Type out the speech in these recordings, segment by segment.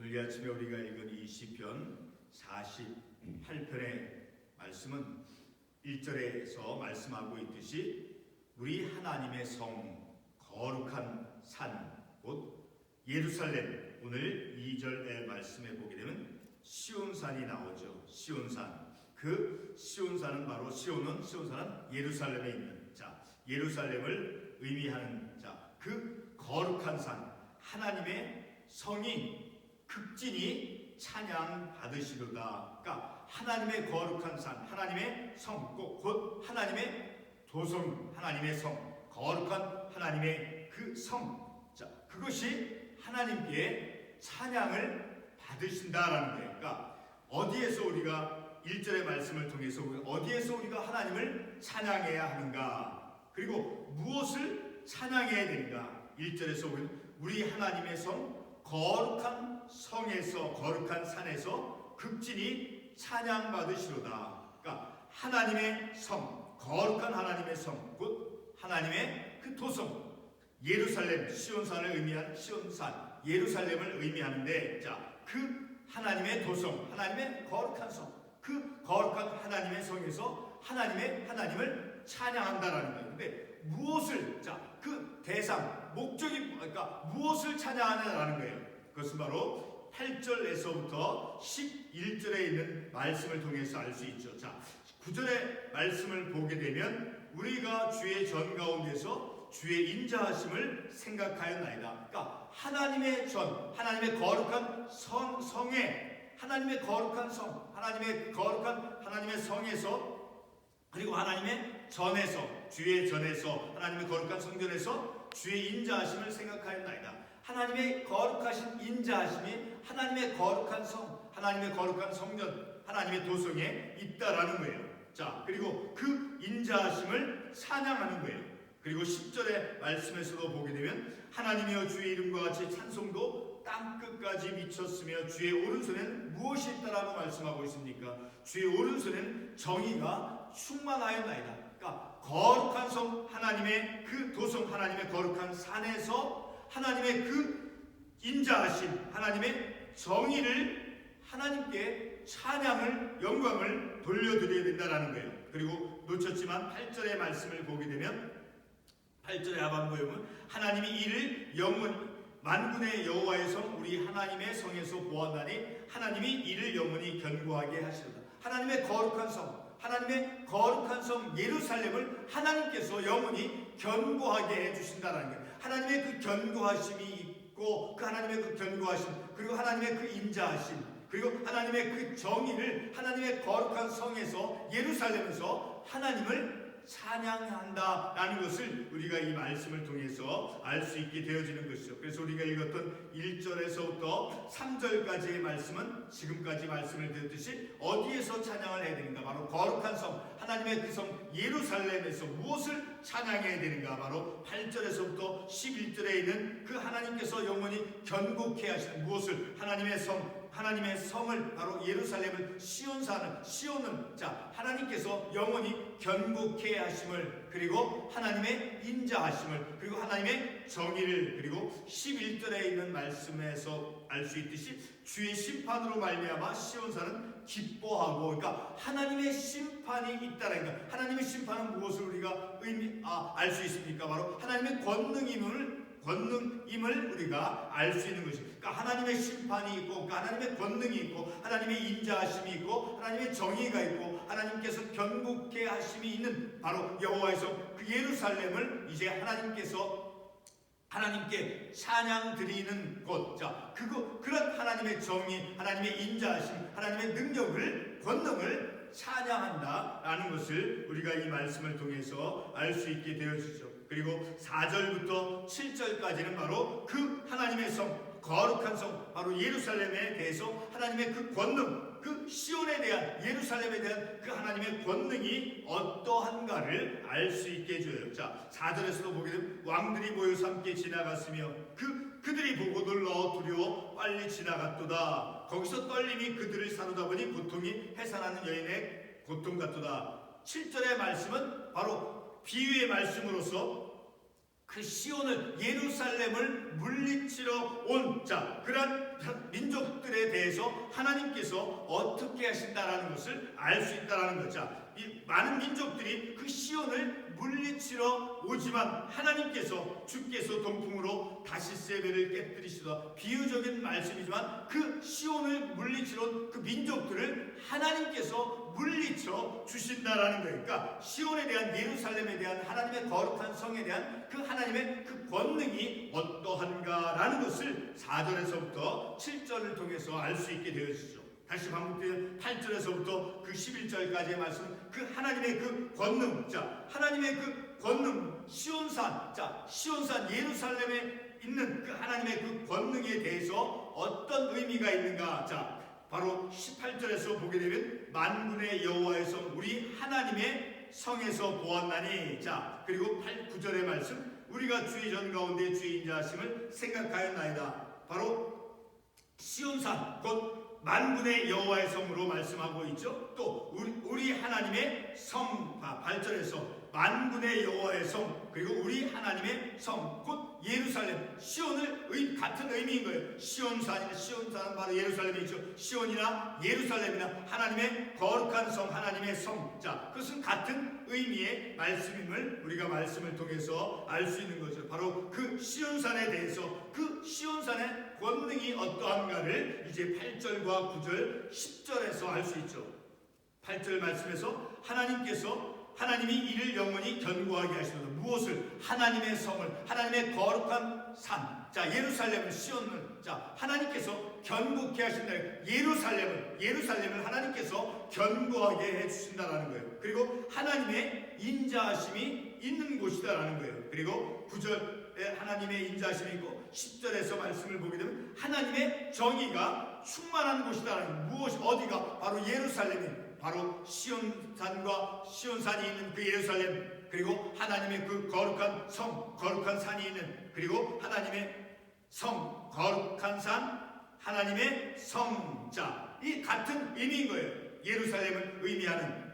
오늘 이 아침에 우리가 읽은 이 시편 48편의 말씀은 1절에서 말씀하고 있듯이 우리 하나님의 성, 거룩한 산, 곧 예루살렘, 오늘 2절의 말씀에 보게 되면 시온산이 나오죠. 시온산. 그 시온산은 바로 시온산은 예루살렘에 있는 예루살렘을 의미하는 그 거룩한 산, 하나님의 성이 극진히 찬양 받으시도다. 그러니까 하나님의 거룩한 산, 하나님의 성, 곧 하나님의 도성, 하나님의 성, 거룩한 하나님의 그 성. 그것이 하나님께 찬양을 받으신다라는 거예요. 그러니까 어디에서 우리가 1절의 말씀을 통해서 어디에서 우리가 하나님을 찬양해야 하는가? 그리고 무엇을 찬양해야 되는가? 1절에서 보면 우리 하나님의 성, 거룩한 성에서, 거룩한 산에서 극진히 찬양받으시로다. 그러니까 하나님의 성, 거룩한 하나님의 성, 곧 하나님의 그 도성, 예루살렘, 시온산을 의미한 시온산, 예루살렘을 의미하는데, 그 하나님의 도성, 하나님의 거룩한 성, 그 거룩한 하나님의 성에서 하나님을 찬양한다라는 거예요. 근데 무엇을, 그 대상, 목적이, 그러니까 무엇을 찬양하느냐라는 거예요. 그것은 바로 8절에서부터 11절에 있는 말씀을 통해서 알 수 있죠. 9절의 말씀을 보게 되면 우리가 주의 전 가운데서 주의 인자하심을 생각하였나이다. 그러니까 하나님의 전, 하나님의 거룩한 성에, 하나님의 거룩한 성, 하나님의 거룩한 하나님의 성에서, 그리고 하나님의 전에서, 주의 전에서, 하나님의 거룩한 성전에서 주의 인자하심을 생각하였나이다. 하나님의 거룩하신 인자하심이 하나님의 거룩한 성, 하나님의 거룩한 성전, 하나님의 도성에 있다라는 거예요. 그리고 그 인자하심을 찬양하는 거예요. 그리고 10절의 말씀에서도 보게 되면 하나님이여 주의 이름과 같이 찬송도 땅끝까지 미쳤으며 주의 오른손에는 무엇이 있다라고 말씀하고 있습니까? 주의 오른손에는 정의가 충만하였나이다. 그러니까 거룩한 성, 하나님의 그 도성, 하나님의 거룩한 산에서 하나님의 그 인자하심, 하나님의 정의를 하나님께 찬양을, 영광을 돌려드려야 된다라는 거예요. 그리고 놓쳤지만 8절의 말씀을 보게 되면 8절의 하반부에 보면 하나님이 이를 영원히 만군의 여호와의 성 우리 하나님의 성에서 보았나니 하나님이 이를 영원히 견고하게 하시리다. 하나님의 거룩한 성, 하나님의 거룩한 성 예루살렘을 하나님께서 영원히 견고하게 해주신다는 거예요. 하나님의 그 견고하심이 있고, 그 하나님의 그 견고하심, 그리고 하나님의 그 인자하심, 그리고 하나님의 그 정의를 하나님의 거룩한 성에서, 예루살렘에서 하나님을 찬양한다라는 것을 우리가 이 말씀을 통해서 알 수 있게 되어지는 것이죠. 그래서 우리가 읽었던 1절에서부터 3절까지의 말씀은 지금까지 말씀을 드렸듯이 어디에서 찬양을 해야 되는가? 바로 거룩한 성, 하나님의 그 성 예루살렘에서 무엇을 찬양해야 되는가? 바로 8절에서부터 11절에 있는 그 하나님께서 영원히 견고케 하시는 무엇을? 하나님의 성, 하나님의 성을, 바로 예루살렘을, 시온은 하나님께서 영원히 견고케 하심을, 그리고 하나님의 인자하심을, 그리고 하나님의 정의를, 그리고 11절에 있는 말씀에서 알 수 있듯이 주의 심판으로 말미암아 시온산은 기뻐하고, 그러니까 하나님의 심판이 있다는 거. 하나님의 심판은 무엇을 우리가 알 수 있습니까? 바로 하나님의 권능임을 우리가 알 수 있는 것입니다. 그러니까 하나님의 심판이 있고, 그러니까 하나님의 권능이 있고, 하나님의 인자하심이 있고, 하나님의 정의가 있고, 하나님께서 견고케 하심이 있는 바로 여호와의 성, 그 예루살렘을 이제 하나님께 찬양 드리는 곳. 그런 하나님의 정의, 하나님의 인자하심, 하나님의 능력을, 권능을 찬양한다라는 것을 우리가 이 말씀을 통해서 알 수 있게 되어지죠. 그리고 4절부터 7절까지는 바로 그 하나님의 성, 거룩한 성, 바로 예루살렘에 대해서 하나님의 그 권능, 그 시온에 대한, 예루살렘에 대한 그 하나님의 권능이 어떠한가를 알 수 있게 해줘요. 4절에서도 보게 되면 왕들이 모여서 함께 지나갔으며 그들이 보고 놀라워 두려워 빨리 지나갔도다. 거기서 떨림이 그들을 사르다 보니 고통이 해산하는 여인의 고통 같도다. 7절의 말씀은 바로 비유의 말씀으로서 그 시온을, 예루살렘을 물리치러 온 그런 민족들 대해서 하나님께서 어떻게 하신다라는 것을 알 수 있다라는 거죠. 이 많은 민족들이 그 시온을 물리치러 오지만 하나님께서 주께서 동풍으로 다시세벨을 깨뜨리시다. 비유적인 말씀이지만 그 시온을 물리치러 온 그 민족들을 하나님께서 물리쳐 주신다라는 거예요. 그러니까 시온에 대한, 예루살렘에 대한, 하나님의 거룩한 성에 대한 그 하나님의 그 권능이 어떠한가라는 것을 4절에서부터 7절을 통해서 알 수 있게 되어지죠. 다시 반복되는 8절에서부터 그 11절까지의 말씀, 그 하나님의 그 권능, 자, 하나님의 그 권능, 시온산, 자, 시온산 예루살렘에 있는 그 하나님의 그 권능에 대해서 어떤 의미가 있는가? 자, 바로 18절에서 보게 되면 만군의 여호와의 성, 우리 하나님의 성에서 보았나니, 자, 그리고 9절의 말씀, 우리가 주의 전 가운데 주의 인자하심을 생각하였나이다. 바로 시온산, 곧 만군의 여호와의 성으로 말씀하고 있죠. 또 우리 하나님의 성, 8절에서 만군의 여호와의 성, 그리고 우리 하나님의 성, 곧 예루살렘, 시온을 같은 의미인 거예요. 시온산은 바로 예루살렘에 있죠. 시온이나 예루살렘이나 하나님의 거룩한 성, 하나님의 성, 자, 그것은 같은 의미의 말씀임을 우리가 말씀을 통해서 알 수 있는 거죠. 바로 그 시온산에 대해서, 그 시온산의 권능이 어떠한가를 이제 8절과 9절, 10절에서 알 수 있죠. 8절 말씀에서 하나님이 이를 영원히 견고하게 하시도다. 무엇을? 하나님의 성을, 하나님의 거룩한 산, 자, 예루살렘을, 시온을, 자, 하나님께서 견고케 하신다. 예루살렘을 하나님께서 견고하게 해주신다라는 거예요. 그리고 하나님의 인자하심이 있는 곳이다라는 거예요. 그리고 9절에 하나님의 인자하심이 있고 10절에서 말씀을 보게 되면 하나님의 정의가 충만한 곳이다라는 거예요. 무엇이, 어디가? 바로 예루살렘이, 바로 시온산과 시온산이 있는 그 예루살렘, 그리고 하나님의 그 거룩한 성, 거룩한 산이 있는, 그리고 하나님의 성, 거룩한 산, 하나님의 성, 자, 이 같은 의미인 거예요. 예루살렘을 의미하는,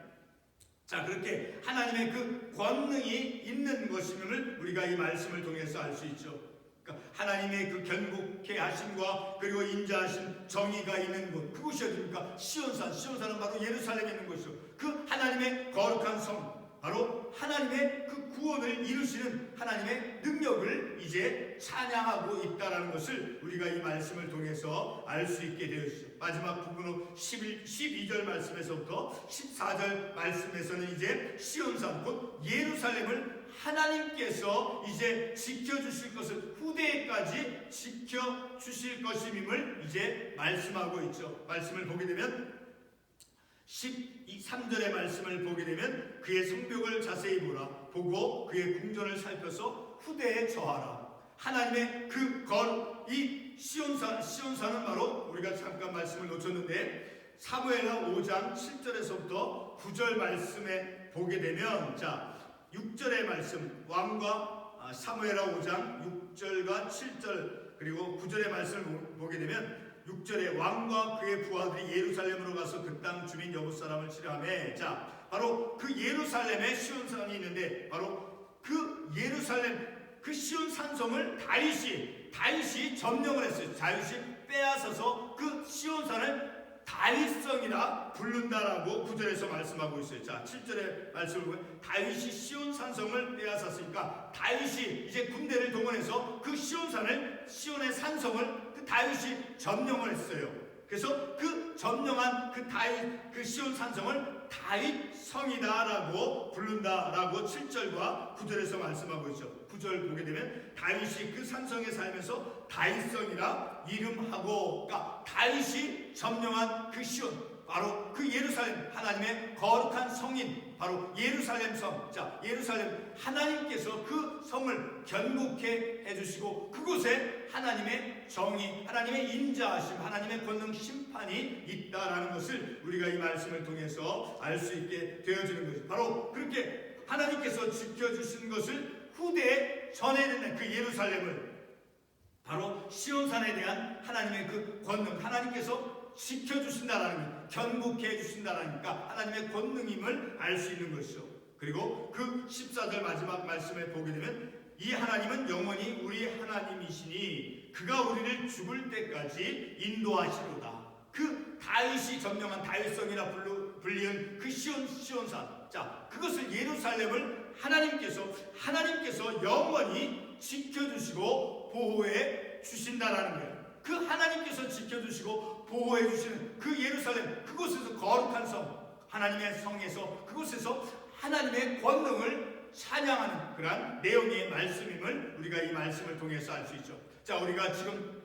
자, 그렇게 하나님의 그 권능이 있는 것임을 우리가 이 말씀을 통해서 알 수 있죠. 그러니까 하나님의 그 견고케 하심과 그리고 인자하심, 정의가 있는 곳, 그곳이 어디입니까? 시온산은 바로 예루살렘에 있는 곳이죠. 그 하나님의 거룩한 성, 바로 하나님의 그 구원을 이루시는 하나님의 능력을 이제 찬양하고 있다는 것을 우리가 이 말씀을 통해서 알 수 있게 되었죠. 마지막 부분으로 12절 말씀에서부터 14절 말씀에서는 이제 시온산, 곧 예루살렘을 하나님께서 이제 지켜주실 것을, 후대까지 지켜주실 것임을 이제 말씀하고 있죠. 말씀을 보게 되면 13절의 말씀을 보게 되면 그의 성벽을 자세히 보고 그의 궁전을 살펴서 후대에 저하라. 하나님의 그 이 시온산은 바로 우리가 잠깐 말씀을 놓쳤는데 사무엘하 5장 7절에서부터 9절 말씀에 보게 되면, 자, 6절의 말씀, 왕과 사무엘하 5장 6절과 7절 그리고 9절의 말씀을 보게 되면 6절에 왕과 그의 부하들이 예루살렘으로 가서 그 땅 주민 여부 사람을 치료하며, 자, 바로 그 예루살렘에 시온산이 있는데, 바로 그 예루살렘, 그 시온 산성을 다윗이 점령을 했어요. 다윗이 빼앗아서 그 시온산을 다윗성이라 부른다라고 9절에서 말씀하고 있어요. 자, 7절의 말씀을 보면 다윗이 시온 산성을 빼앗았으니까 다윗이 이제 군대를 동원해서 그 시온의 산성을 그 다윗이 점령을 했어요. 그래서 그 점령한 그 시온 산성을 다윗성이다라고 부른다라고 7절과 9절에서 말씀하고 있죠. 9절 보게 되면 다윗이 그 산성에 살면서 다윗성이라 이름하고, 그러니까 다윗이 점령한 그 시온, 바로 그 예루살렘, 하나님의 거룩한 성인, 바로 예루살렘 성. 자, 예루살렘, 하나님께서 그 성을 견고케 해주시고 그곳에 하나님의 정의, 하나님의 인자하심, 하나님의 권능 심판이 있다라는 것을 우리가 이 말씀을 통해서 알 수 있게 되어지는 것이죠. 바로 그렇게 하나님께서 지켜주신 것을 후대에 전해야 된다. 그 예루살렘을, 바로 시온산에 대한 하나님의 그 권능, 하나님께서 지켜주신다라는 것, 견고케 해주신다라니까 하나님의 권능임을 알 수 있는 것이죠. 그리고 그 14절 마지막 말씀에 보게 되면 이 하나님은 영원히 우리 하나님이시니 그가 우리를 죽을 때까지 인도하시로다. 그 다윗이 점령한 다윗성이라 불리는 그 시온산, 자, 그것을 예루살렘을 하나님께서 영원히 지켜주시고 보호해 주신다라는 거예요. 그 하나님께서 지켜주시고 보호해 주시는 그 예루살렘, 그곳에서 거룩한 성, 하나님의 성에서, 그곳에서 하나님의 권능을 찬양하는 그러한 내용의 말씀임을 우리가 이 말씀을 통해서 알 수 있죠. 자, 우리가 지금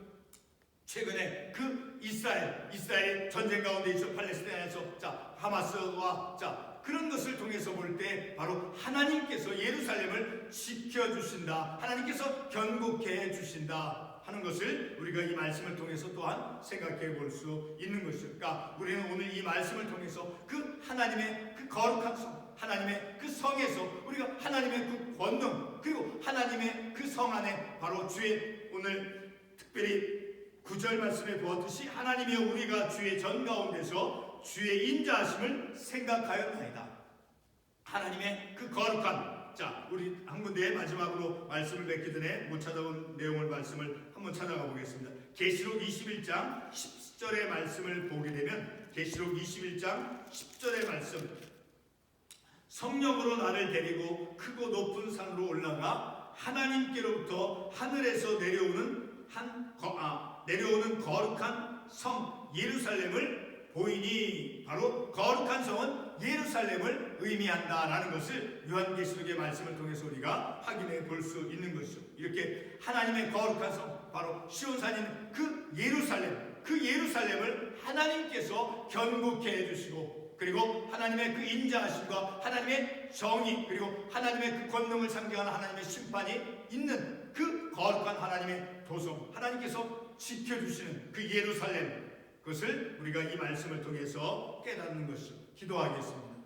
최근에 그 이스라엘 전쟁 가운데 있어 팔레스타인에서, 자, 하마스와, 자, 그런 것을 통해서 볼 때 바로 하나님께서 예루살렘을 지켜주신다, 하나님께서 견고케 주신다 하는 것을 우리가 이 말씀을 통해서 또한 생각해 볼 수 있는 것이죠. 그러니까 우리는 오늘 이 말씀을 통해서 그 하나님의 그 거룩한 성, 하나님의 그 성에서 우리가 하나님의 그 권능, 그리고 하나님의 그 성 안에 바로 주의, 오늘 특별히 9절 말씀에 보았듯이 하나님이 우리가 주의 전 가운데서 주의 인자하심을 생각하였나이다. 하나님의 그 거룩한, 자, 우리 한 군데 마지막으로 말씀을 맺기 전에 못 찾아온 내용을 말씀을 한번 찾아가 보겠습니다. 계시록 21장 10절의 말씀을 보게 되면, 계시록 21장 10절의 말씀, 성령으로 나를 데리고 크고 높은 산으로 올라가 하나님께로부터 하늘에서 내려오는 거룩한 성 예루살렘을 보이니, 바로 거룩한 성은 예루살렘을 의미한다라는 것을 요한계시록의 말씀을 통해서 우리가 확인해 볼 수 있는 것이죠. 이렇게 하나님의 거룩한 성, 바로 시온산인 그 예루살렘을 하나님께서 견고케 해주시고, 그리고 하나님의 그 인자하심과 하나님의 정의, 그리고 하나님의 그 권능을 상징하는 하나님의 심판이 있는 그 거룩한 하나님의 도성, 하나님께서 지켜주시는 그 예루살렘, 그것을 우리가 이 말씀을 통해서 깨닫는 것이죠. 기도하겠습니다.